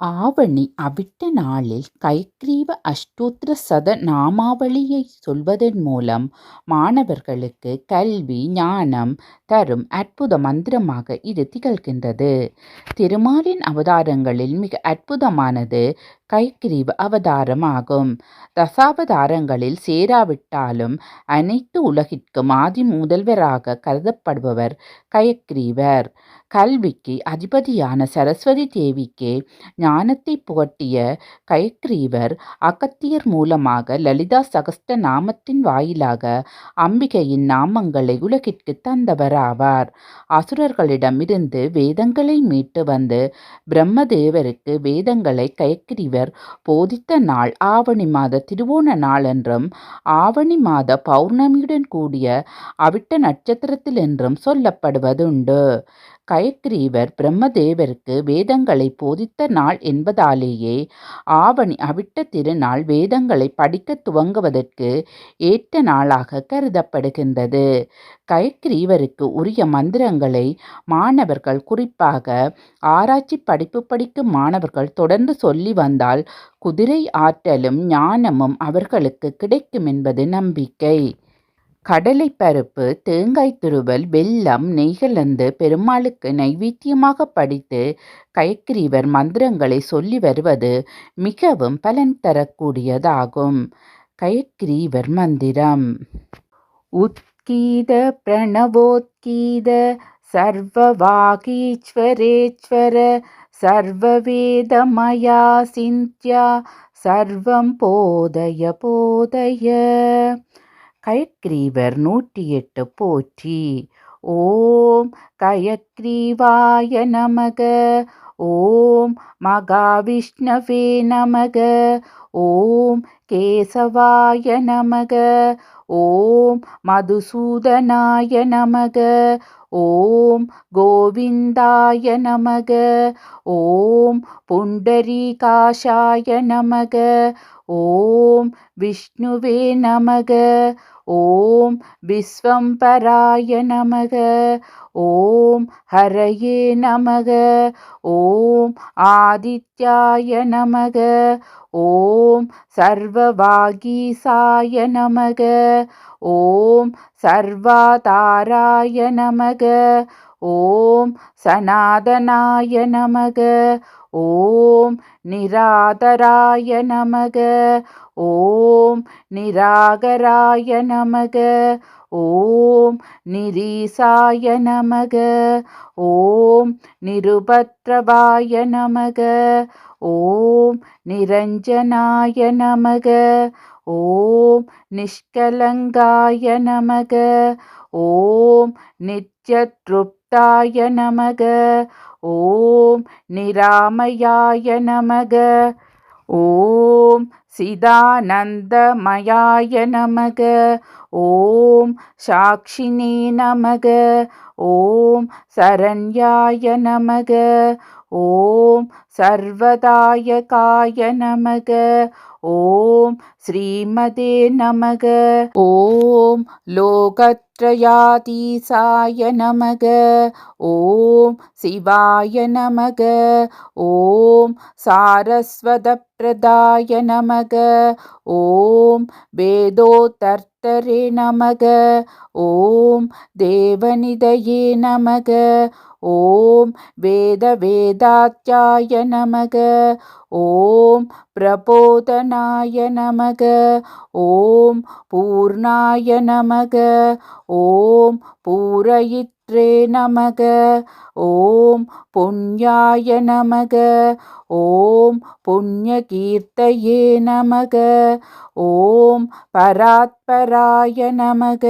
ஆவணி அவிட்ட நாளில் கைக்கிரீவ அஷ்டோத்திர சத நாமாவளியை சொல்வதன் மூலம் மாணவர்களுக்கு கல்வி ஞானம் தரும் அற்புத மந்திரமாக இது திகழ்கின்றது. திருமாலின் அவதாரங்களில் மிக அற்புதமானது கைக்கிரீவ அவதாரமாகும். தசாவதாரங்களில் சேராவிட்டாலும் அனைத்து உலகிற்கும் ஆதி முதல்வராக கருதப்படுபவர் கயக்கிரீவர். கல்விக்கு அதிபதியான சரஸ்வதி தேவிக்கு ஞானத்தை புகட்டிய கயக்கிரீவர் அகத்தியர் மூலமாக லலிதா சகஸ்ட நாமத்தின் வாயிலாக அம்பிகையின் நாமங்களை உலகிற்கு தந்தவராவார். அசுரர்களிடமிருந்து வேதங்களை மீட்டு வந்து பிரம்மதேவருக்கு வேதங்களை கயக்கிரீவர் போதித்த நாள் ஆவணி மாத திருவோண நாள் என்றும் ஆவணி மாத பௌர்ணமியுடன் கூடிய அவிட்ட நட்சத்திரத்தில் என்றும் சொல்லப்படுவதுண்டு. கயக்கிரீவர் பிரம்மதேவருக்கு வேதங்களை போதித்த நாள் என்பதாலேயே ஆவணி அவிட்ட திருநாள் வேதங்களை படிக்க துவங்குவதற்கு ஏற்ற நாளாக கருதப்படுகின்றது. கயக்கிரீவருக்கு உரிய மந்திரங்களை மாணவர்கள், குறிப்பாக ஆராய்ச்சி படிப்பு படிக்கும் மாணவர்கள் தொடர்ந்து சொல்லி வந்தால் குதிரை ஆற்றலும் ஞானமும் அவர்களுக்கு கிடைக்கும் என்பது நம்பிக்கை. கடலை பருப்பு, தேங்காய் துருவல், வெல்லம், நெய் கலந்து பெருமாளுக்கு நைவேத்தியமாக படைத்து கயக்கிரீவர் மந்திரங்களை சொல்லி வருவது மிகவும் பலன் தரக்கூடியதாகும். கயக்கிரீவர் மந்திரம்: உத்கீத பிரணவோத்கீத சர்வவாகீஸ்வரேஸ்வர சர்வவேதமயா சிந்த்யா சர்வம் போதய போதய. கயக்கிரீவர் 108 போற்றி. ஓம் கயக்கிரீவாய நமக. ஓம் மகாவிஷ்ணவே நமக. ஓம் கேசவாய நமக. ஓம் மதுசூதனாய நமக. ஓம் கோவிந்தாய நமக. ஓம் புண்டரீகாஷாய நமக. ஓம் விஷ்ணுவே நமக. ஓம் விஸ்வம்பராய நமக. ஓம் ஹரயே நமக. ஓம் ஆதித்யாய நமக. ஓம் சர்வவாகீசாய நமக. ஓம் சர்வாதாராய நமக. ஓம் சனாதனாய நமக. ஓம் நிராதராய நமக. ஓம் நிராகராய நமக. ஓம் நிரீசாய நமக. ஓம் நிருபத்ரவாய நமக. ஓம் நிரஞ்சனாய நமக. ஓம் நிஷ்கலங்காய நமக. ஓம் நித்யத்ருப்தாய நமக. ஓம் நிராமயாய நமக. ஓம் சிதானந்தமயாய நமக. ஓம் சாக்ஷினே நமக. ஓம் சரண்யாய நமக. ஓம் சர்வதாயகாய நமக. ஓம் ஸ்ரீமதே நமக. ஓம் லோகத்ரயாதீசாய நமக. ஓம் சிவாய நமக. ஓம் சாரஸ்வதப்ரதாய நமக. ஓம் வேதோதர்த்தரே நமக. ஓம் தேவநிதயே நமக. ஓம் வேதவேதாத்யாய நமக. ஓம் பிரபோதனாய நமக. ஓம் பூர்ணாய நமக. ஓம் பூரயித்ரே நமக. ஓம் புண்ணியாய நமக. ஓம் புண்ணியகீர்த்தயே நமக. ஓம் பராத்பராய நமக.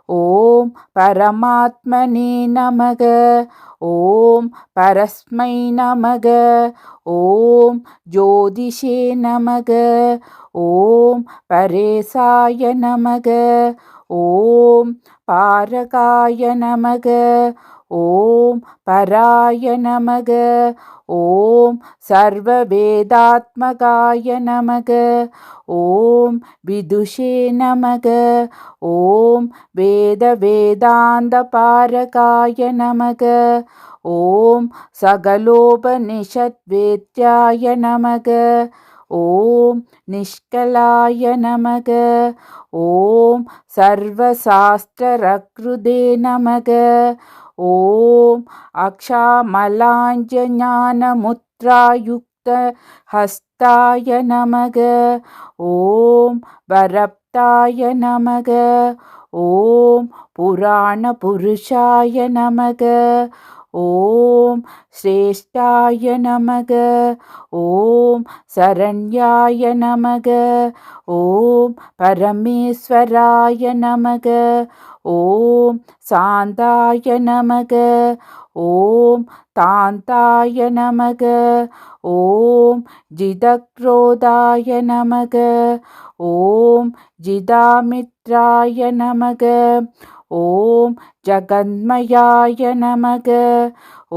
ஓம் பரமாத்மனே நமக. ஓம் பரஸ்மை நமக. ஓம் ஜோதிஷே நமக. ஓம் பரேசாய நமக. ஓம் பாரகாய நமக. ஓம் பராய நமக. ஓம் சர்வவேதாத்மகாய நமக. ஓம் விதுஷே நமக. ஓம் வேத வேதாந்த பாரகாய நமக. ஓம் சகலோபனிஷத்வேத்யாய நமக. ஓம் நிஷ்கலாய நமக. ஓம் சர்வசாஸ்திரக்ருதே நமக. ஓம் அக்ஷாமலாஞ்சஞானமுத்ராயுக்த ஹஸ்தாய நமக. ஓம் வரப்தாய நமக. ஓம் புராணபுருஷாய நமக. ஓம் ஸ்ரேஷ்டாய நமக. ஓம் சரண்யாய நமக. ஓம் பரமேஸ்வராய நமக. ஓம் சாந்தாய நமக. ஓம் தாந்தாய நமக. ஓம் ஜிதக்ரோதாய நமக. ஓம் ஜிதாமித்ராய நமக. ஓம் ஜகன்மயாய நமக.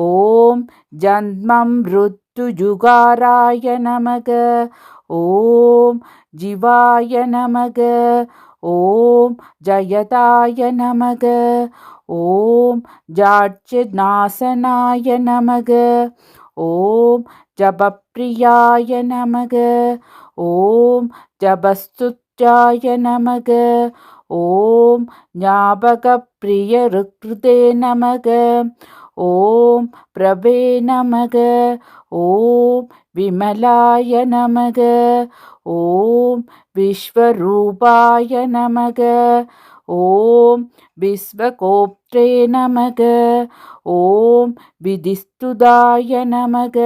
ஓம் ஜன்மம்ருத்யுஜுகாராய நமக. ஓம் ஜிவாய நமக. ஓம் ஜயதாய நமக. ஓம் ஜாட்சிநாசனாய நமக. ஓம் ஜபப்ரியாய நமக. ஓம் ஜபஸ்துத்யாய நமக. ஓம் ஞாபகப்ரியருக்ருதே நமக. ஓம் பிரபே நமக. ஓம் விமலாய நமக. ஓம் விஸ்வரூபாய நமக. ஓம் விஸ்வகோப்த்ரே நமக. ஓம் விதிஸ்துதாய நமக.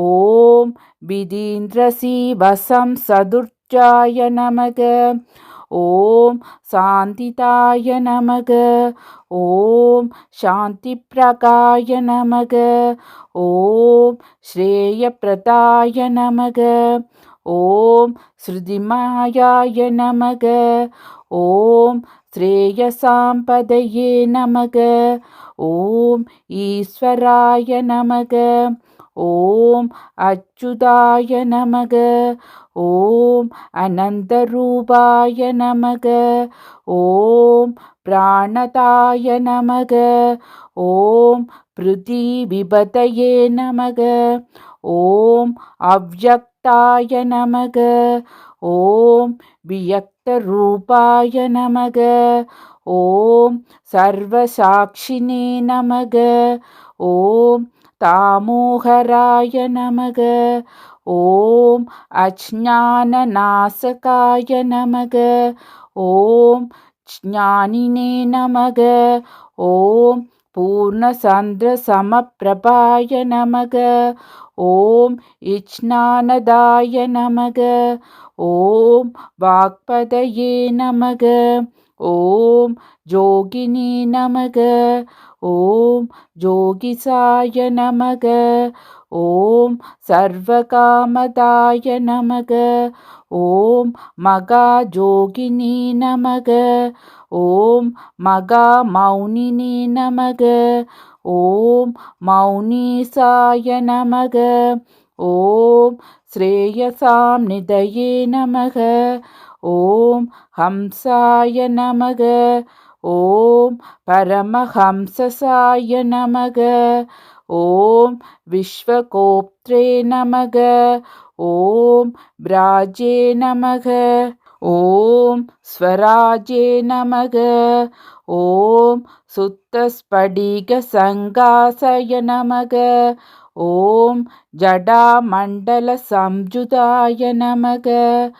ஓம் விதீந்திரசீவசம் சதுர்ஜாய நமக. ஓம் சாந்திதாய நமக. ஓம் சாந்திப்ரகாய நமக. ஓம் ஸ்ரேயப்ரதாய நமக. ஓம் ஸ்ருதிமாயாய நமக. ஓம் ஸ்ரேயசாம்பதயே நமக. ஓம் ஈஸ்வராய நமக. ஓம் அச்சுதாய நமக. ஓம் அனந்தரூபாய நமக. ஓம் பிராணதாய நமக. ஓம் பிருதிவிபதயே நமக. ஓம் அவ்யக்தாய நமக. ஓம் வியக்தரூபாய நமக. ஓம் சர்வசாட்சினே நமக. ஓம் தாமோகராய நமக. ஓம் அஜ்ஞானநாசகாய நமக. ஓம் ஞானினே நமக. ஓம் பூர்ணசந்திரசமப்பிரபாய நமக. ஓம் இச்ஞானதாய நமக. ஓம் வாக்பதயே நமக. ஓம் ஜோகினி நமக. ஓம் ஜோகிசாய நமக. ஓம் சர்வகாமதாய நமக. ஓம் மகாஜோகினி நமக. ஓம் மகாமௌனினி நமக. ஓம் மௌனீசாய நமக. ஓம் ஸ்ரேயசாம் நிதயே நமக. ஓம் ஹம்சாய நமக. ஓம் பரமஹம்சசாய நமக. ஓம் விஸ்வகோப்த்ரே நமக. ஓம் பிராஜே நமக. ஓம் ஸ்வராஜே நமக. ஓம் சுத்தஸ்படிக சங்காசய நமக. ஓம் ஜடாமண்டல சம்ஜுதாய நமக.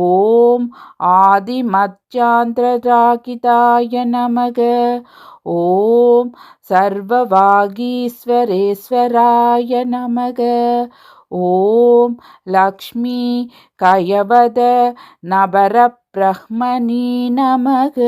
ஓம் ஆதிமத்யாந்திரராகிதாய நமக. ஓம் சர்வவாகீஸ்வரேஸ்வராய நமக. ஓம் லக்ஷ்மி கயவத நபர பிரஹ்மணி நமக.